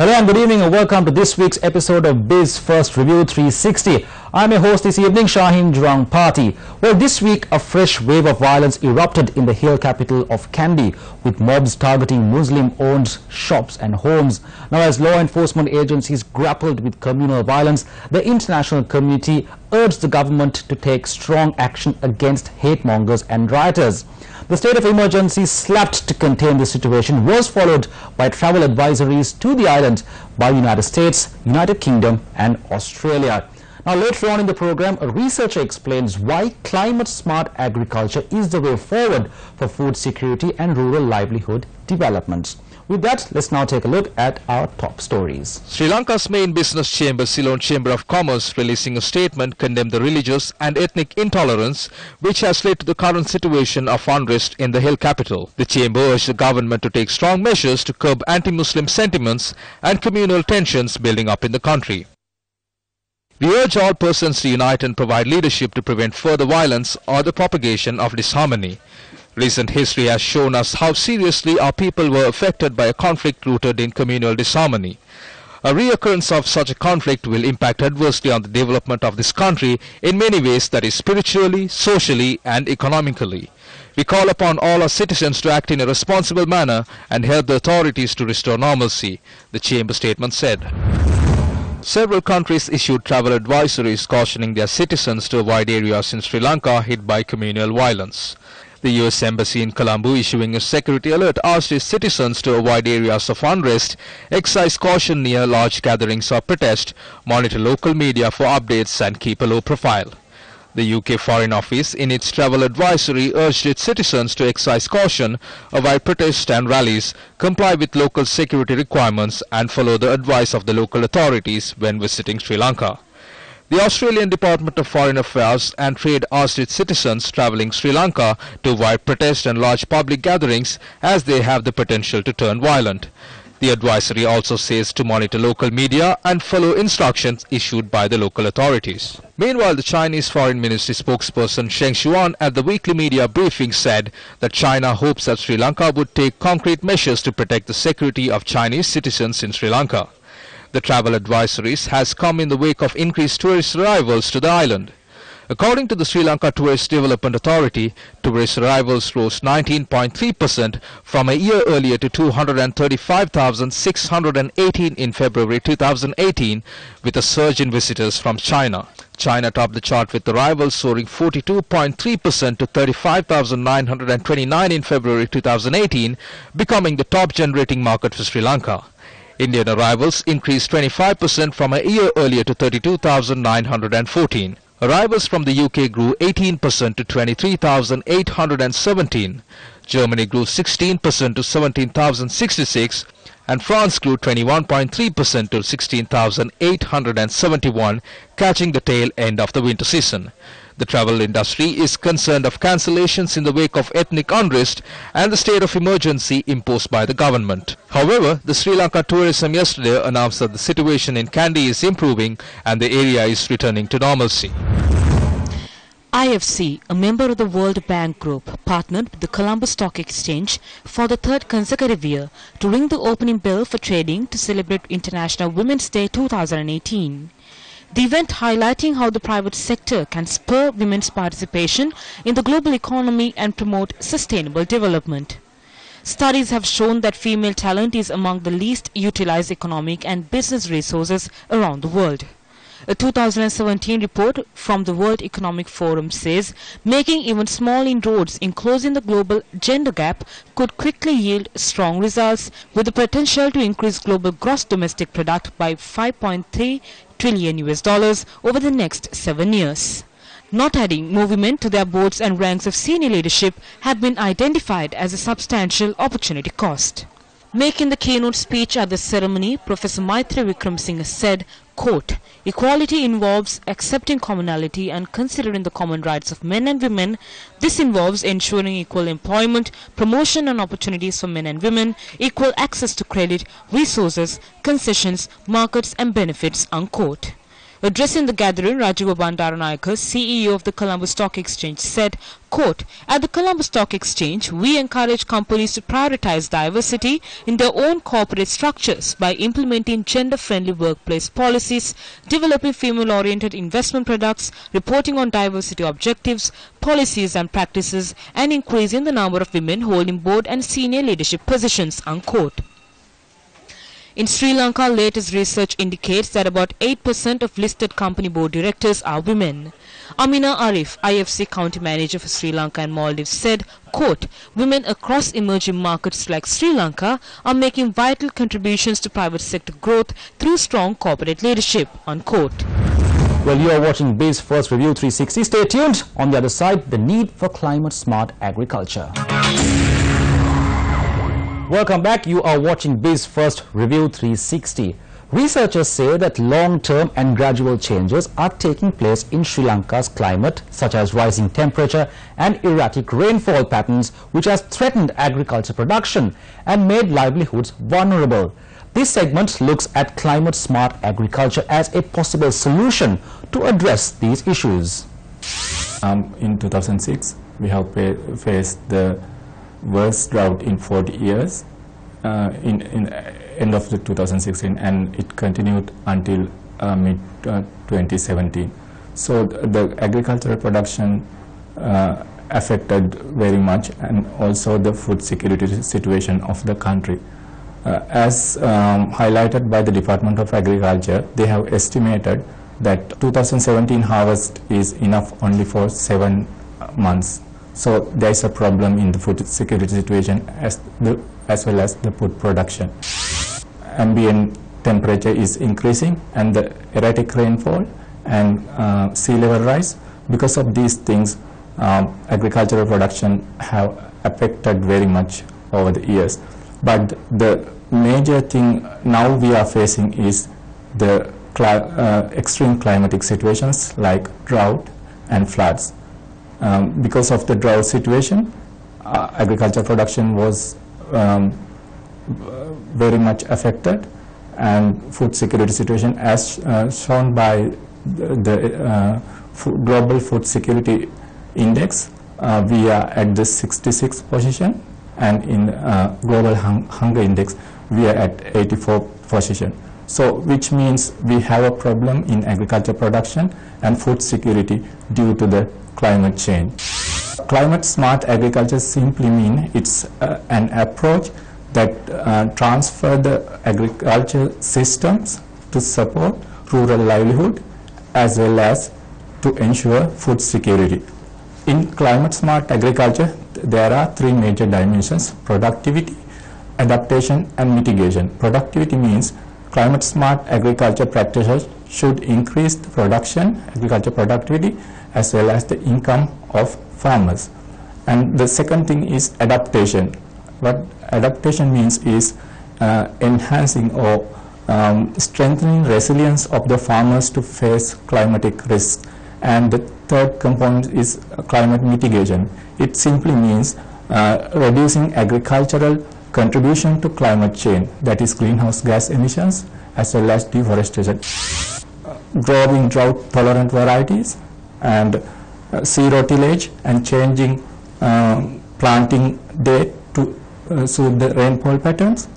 Hello and good evening and welcome to this week's episode of Biz First Review 360. I'm your host this evening, Shaheen Jurang Party. Well, this week a fresh wave of violence erupted in the hill capital of Kandy, with mobs targeting Muslim-owned shops and homes. Now, as law enforcement agencies grappled with communal violence, the international community urged the government to take strong action against hate mongers and rioters. The state of emergency slapped to contain the situation was followed by travel advisories to the island by the United States, United Kingdom and Australia. Now, later on in the program, a researcher explains why climate-smart agriculture is the way forward for food security and rural livelihood development. With that, let's now take a look at our top stories. Sri Lanka's main business chamber, Ceylon Chamber of Commerce, releasing a statement, condemned the religious and ethnic intolerance which has led to the current situation of unrest in the hill capital. The chamber urged the government to take strong measures to curb anti-Muslim sentiments and communal tensions building up in the country. We urge all persons to unite and provide leadership to prevent further violence or the propagation of disharmony. Recent history has shown us how seriously our people were affected by a conflict rooted in communal disharmony. A reoccurrence of such a conflict will impact adversely on the development of this country in many ways, that is spiritually, socially and economically. We call upon all our citizens to act in a responsible manner and help the authorities to restore normalcy, the Chamber statement said. Several countries issued travel advisories cautioning their citizens to avoid areas in Sri Lanka hit by communal violence. The US Embassy in Colombo, issuing a security alert, asked its citizens to avoid areas of unrest, exercise caution near large gatherings or protest, monitor local media for updates and keep a low profile. The UK Foreign Office, in its travel advisory, urged its citizens to exercise caution, avoid protests and rallies, comply with local security requirements and follow the advice of the local authorities when visiting Sri Lanka. The Australian Department of Foreign Affairs and Trade asked its citizens travelling Sri Lanka to avoid protests and large public gatherings as they have the potential to turn violent. The advisory also says to monitor local media and follow instructions issued by the local authorities. Meanwhile, the Chinese Foreign Ministry spokesperson Sheng Xuan at the weekly media briefing said that China hopes that Sri Lanka would take concrete measures to protect the security of Chinese citizens in Sri Lanka. The travel advisories has come in the wake of increased tourist arrivals to the island. According to the Sri Lanka Tourist Development Authority, tourist arrivals rose 19.3% from a year earlier to 235,618 in February 2018, with a surge in visitors from China. China topped the chart with arrivals soaring 42.3% to 35,929 in February 2018, becoming the top generating market for Sri Lanka. Indian arrivals increased 25% from a year earlier to 32,914. Arrivals from the UK grew 18% to 23,817. Germany grew 16% to 17,066. And France grew 21.3% to 16,871, catching the tail end of the winter season. The travel industry is concerned of cancellations in the wake of ethnic unrest and the state of emergency imposed by the government. However, the Sri Lanka Tourism yesterday announced that the situation in Kandy is improving and the area is returning to normalcy. IFC, a member of the World Bank Group, partnered with the Colombo Stock Exchange for the third consecutive year to ring the opening bell for trading to celebrate International Women's Day 2018. The event highlighting how the private sector can spur women's participation in the global economy and promote sustainable development. Studies have shown that female talent is among the least utilized economic and business resources around the world. A 2017 report from the World Economic Forum says making even small inroads in closing the global gender gap could quickly yield strong results, with the potential to increase global gross domestic product by $5.3 trillion over the next 7 years. Not adding more women to their boards and ranks of senior leadership have been identified as a substantial opportunity cost. Making the keynote speech at the ceremony, Professor Maitri Wickramasinghe said, quote, "Equality involves accepting commonality and considering the common rights of men and women. This involves ensuring equal employment, promotion and opportunities for men and women, equal access to credit, resources, concessions, markets and benefits," unquote. Addressing the gathering, Rajiv Bandaranaike, CEO of the Colombo Stock Exchange, said, quote, "At the Colombo Stock Exchange, we encourage companies to prioritize diversity in their own corporate structures by implementing gender-friendly workplace policies, developing female-oriented investment products, reporting on diversity objectives, policies and practices, and increasing the number of women holding board and senior leadership positions," unquote. In Sri Lanka, latest research indicates that about 8% of listed company board directors are women. Amina Arif, IFC County Manager for Sri Lanka and Maldives, said, quote, "Women across emerging markets like Sri Lanka are making vital contributions to private sector growth through strong corporate leadership," unquote. Well, you are watching Biz First Review 360. Stay tuned. On the other side, the need for climate-smart agriculture. Welcome back. You are watching Biz First Review 360. Researchers say that long-term and gradual changes are taking place in Sri Lanka's climate, such as rising temperature and erratic rainfall patterns, which has threatened agriculture production and made livelihoods vulnerable. This segment looks at climate-smart agriculture as a possible solution to address these issues. In 2006, we have faced the worst drought in 40 years in end of the 2016, and it continued until mid 2017. So the agricultural production affected very much, and also the food security situation of the country. As highlighted by the Department of Agriculture, they have estimated that 2017 harvest is enough only for 7 months. So there is a problem in the food security situation as well as the food production. Ambient temperature is increasing, and the erratic rainfall and sea level rise. Because of these things, agricultural production have affected very much over the years. But the major thing now we are facing is the extreme climatic situations like drought and floods. Because of the drought situation, agriculture production was very much affected, and food security situation as shown by the Global Food Security Index, we are at the 66th position, and in Global Hunger Index we are at 84th position. So which means we have a problem in agriculture production and food security due to the climate change. Climate smart agriculture simply means it's an approach that transfer the agriculture systems to support rural livelihood as well as to ensure food security. In climate smart agriculture, there are 3 major dimensions: productivity, adaptation and mitigation. Productivity means climate smart agriculture practices should increase the production, agriculture productivity, as well as the income of farmers. And the second thing is adaptation. What adaptation means is enhancing or strengthening resilience of the farmers to face climatic risks. And the third component is climate mitigation. It simply means reducing agricultural contribution to climate change, that is greenhouse gas emissions as well as deforestation. Growing drought tolerant varieties and zero tillage and changing planting date to suit the rainfall patterns,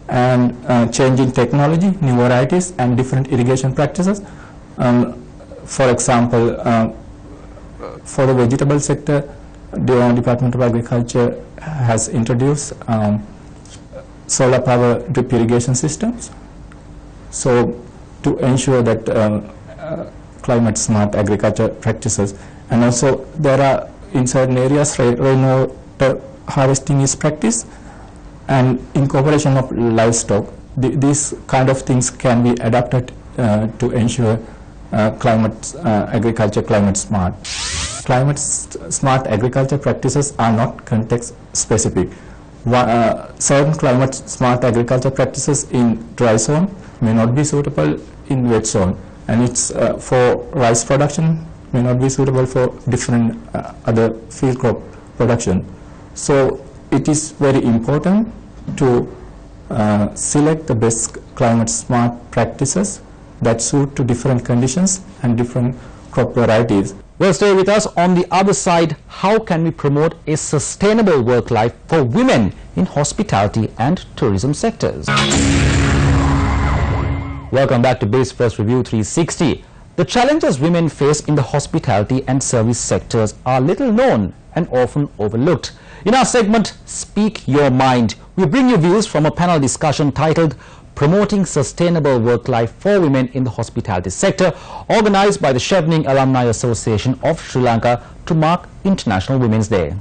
and changing technology, new varieties and different irrigation practices. For example, for the vegetable sector, the Department of Agriculture has introduced solar power drip irrigation systems, so to ensure that climate smart agriculture practices. And also there are in certain areas rainwater harvesting is practiced, and incorporation of livestock. These kind of things can be adapted to ensure agriculture climate smart. Climate smart agriculture practices are not context specific. Certain climate smart agriculture practices in dry zone may not be suitable in wet zone, and it's for rice production may not be suitable for different other field crop production. So it is very important to select the best climate smart practices that suit to different conditions and different crop varieties. Well, stay with us. On the other side, how can we promote a sustainable work life for women in hospitality and tourism sectors? Welcome back to Biz First Review 360. The challenges women face in the hospitality and service sectors are little known and often overlooked. In our segment, Speak Your Mind, we bring you views from a panel discussion titled Promoting Sustainable Work Life for Women in the Hospitality Sector, organized by the Chevening Alumni Association of Sri Lanka to mark International Women's Day.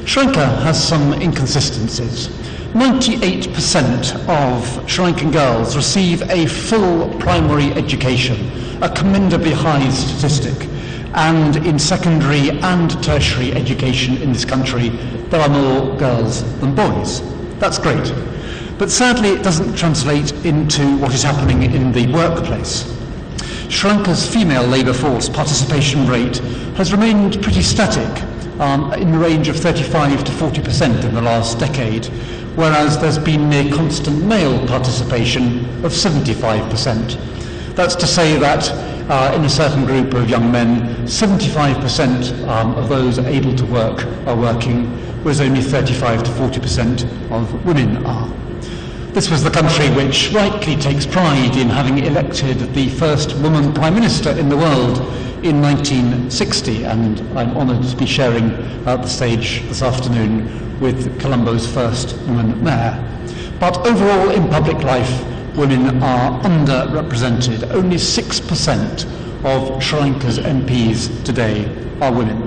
Sri Lanka has some inconsistencies. 98% of Sri Lankan girls receive a full primary education, a commendably high statistic. And in secondary and tertiary education in this country, there are more girls than boys. That's great. But sadly, it doesn't translate into what is happening in the workplace. Sri Lanka's female labour force participation rate has remained pretty static, in the range of 35 to 40% in the last decade, whereas there's been near constant male participation of 75%. That's to say that in a certain group of young men, 75% of those able to work are working, whereas only 35 to 40% of women are. This was the country which rightly takes pride in having elected the first woman Prime Minister in the world in 1960, and I'm honoured to be sharing the stage this afternoon with Colombo's first woman mayor. But overall in public life, women are underrepresented. Only 6% of Sri Lanka's MPs today are women.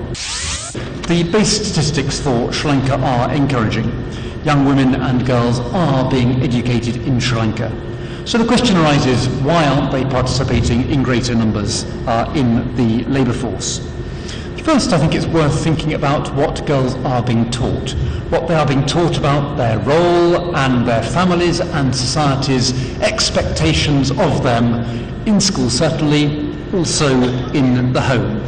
The base statistics for Sri Lanka are encouraging. Young women and girls are being educated in Sri Lanka. So the question arises, why aren't they participating in greater numbers in the labour force? First, I think it's worth thinking about what girls are being taught, what they are being taught about their role and their families and society's expectations of them in school, certainly, also in the home.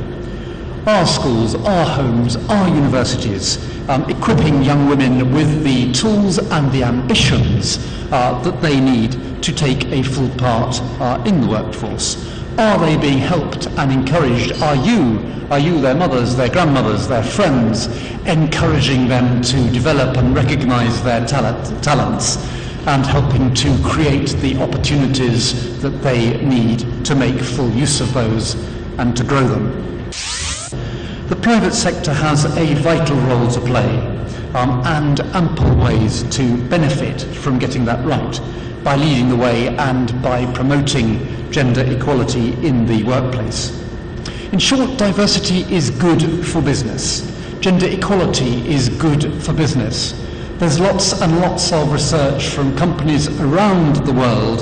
Our schools, our homes, our universities, equipping young women with the tools and the ambitions that they need to take a full part in the workforce. Are they being helped and encouraged? Are you their mothers, their grandmothers, their friends, encouraging them to develop and recognise their talents and helping to create the opportunities that they need to make full use of those and to grow them? The private sector has a vital role to play and ample ways to benefit from getting that right by leading the way and by promoting gender equality in the workplace. In short, diversity is good for business. Gender equality is good for business. There's lots and lots of research from companies around the world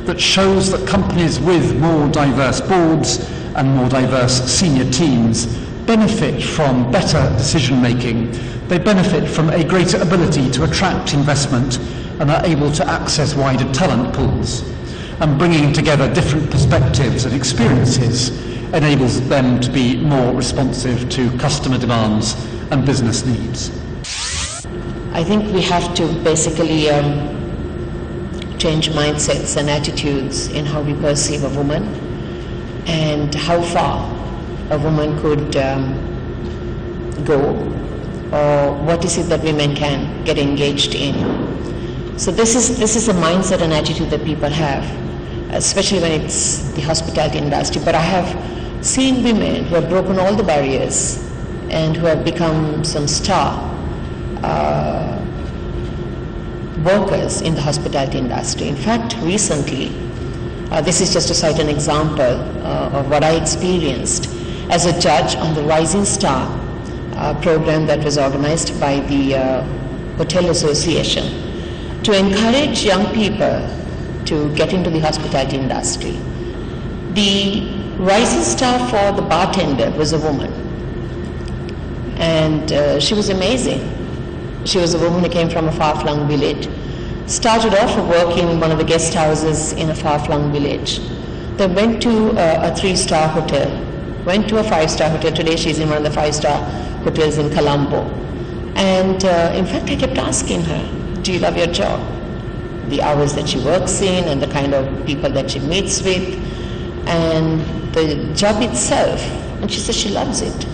that shows that companies with more diverse boards and more diverse senior teams benefit from better decision making. They benefit from a greater ability to attract investment and are able to access wider talent pools. And bringing together different perspectives and experiences enables them to be more responsive to customer demands and business needs. I think we have to basically change mindsets and attitudes in how we perceive a woman and how far a woman could go, or what is it that women can get engaged in. So this is a mindset and attitude that people have, especially when it's the hospitality industry. But I have seen women who have broken all the barriers and who have become some star workers in the hospitality industry. In fact, recently, this is just to cite an example of what I experienced as a judge on the Rising Star program that was organized by the Hotel Association to encourage young people to get into the hospitality industry. The Rising Star for the bartender was a woman, and she was amazing. She was a woman who came from a far-flung village, started off working in one of the guest houses in a far-flung village, then went to a 3-star hotel, went to a 5-star hotel. Today she's in one of the 5-star hotels in Colombo. And in fact, I kept asking her, Do you love your job? The hours that she works in and the kind of people that she meets with and the job itself. And she says she loves it.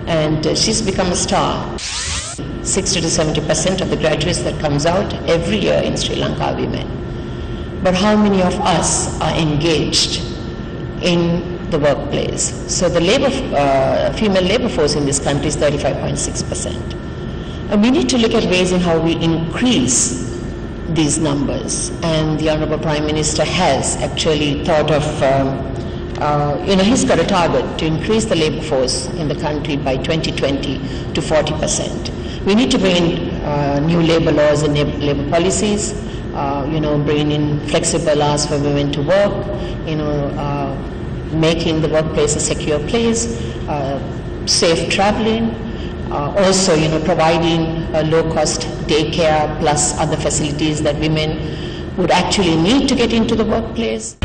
And she's become a star. 60 to 70% of the graduates that comes out every year in Sri Lanka are women. But how many of us are engaged in the workplace? So the female labor force in this country is 35.6%. And we need to look at ways in how we increase these numbers. And the Honorable Prime Minister has actually thought of, he's got a target to increase the labor force in the country by 2020 to 40%. We need to bring in new labor laws and labor policies, bring in flexible hours for women to work, making the workplace a secure place, safe traveling, also, providing low-cost daycare plus other facilities that women would actually need to get into the workplace.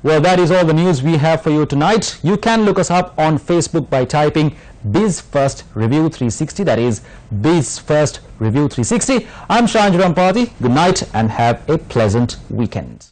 Well, that is all the news we have for you tonight. You can look us up on Facebook by typing Biz First Review 360. That is Biz First Review 360. I'm Shahin Party. Good night and have a pleasant weekend.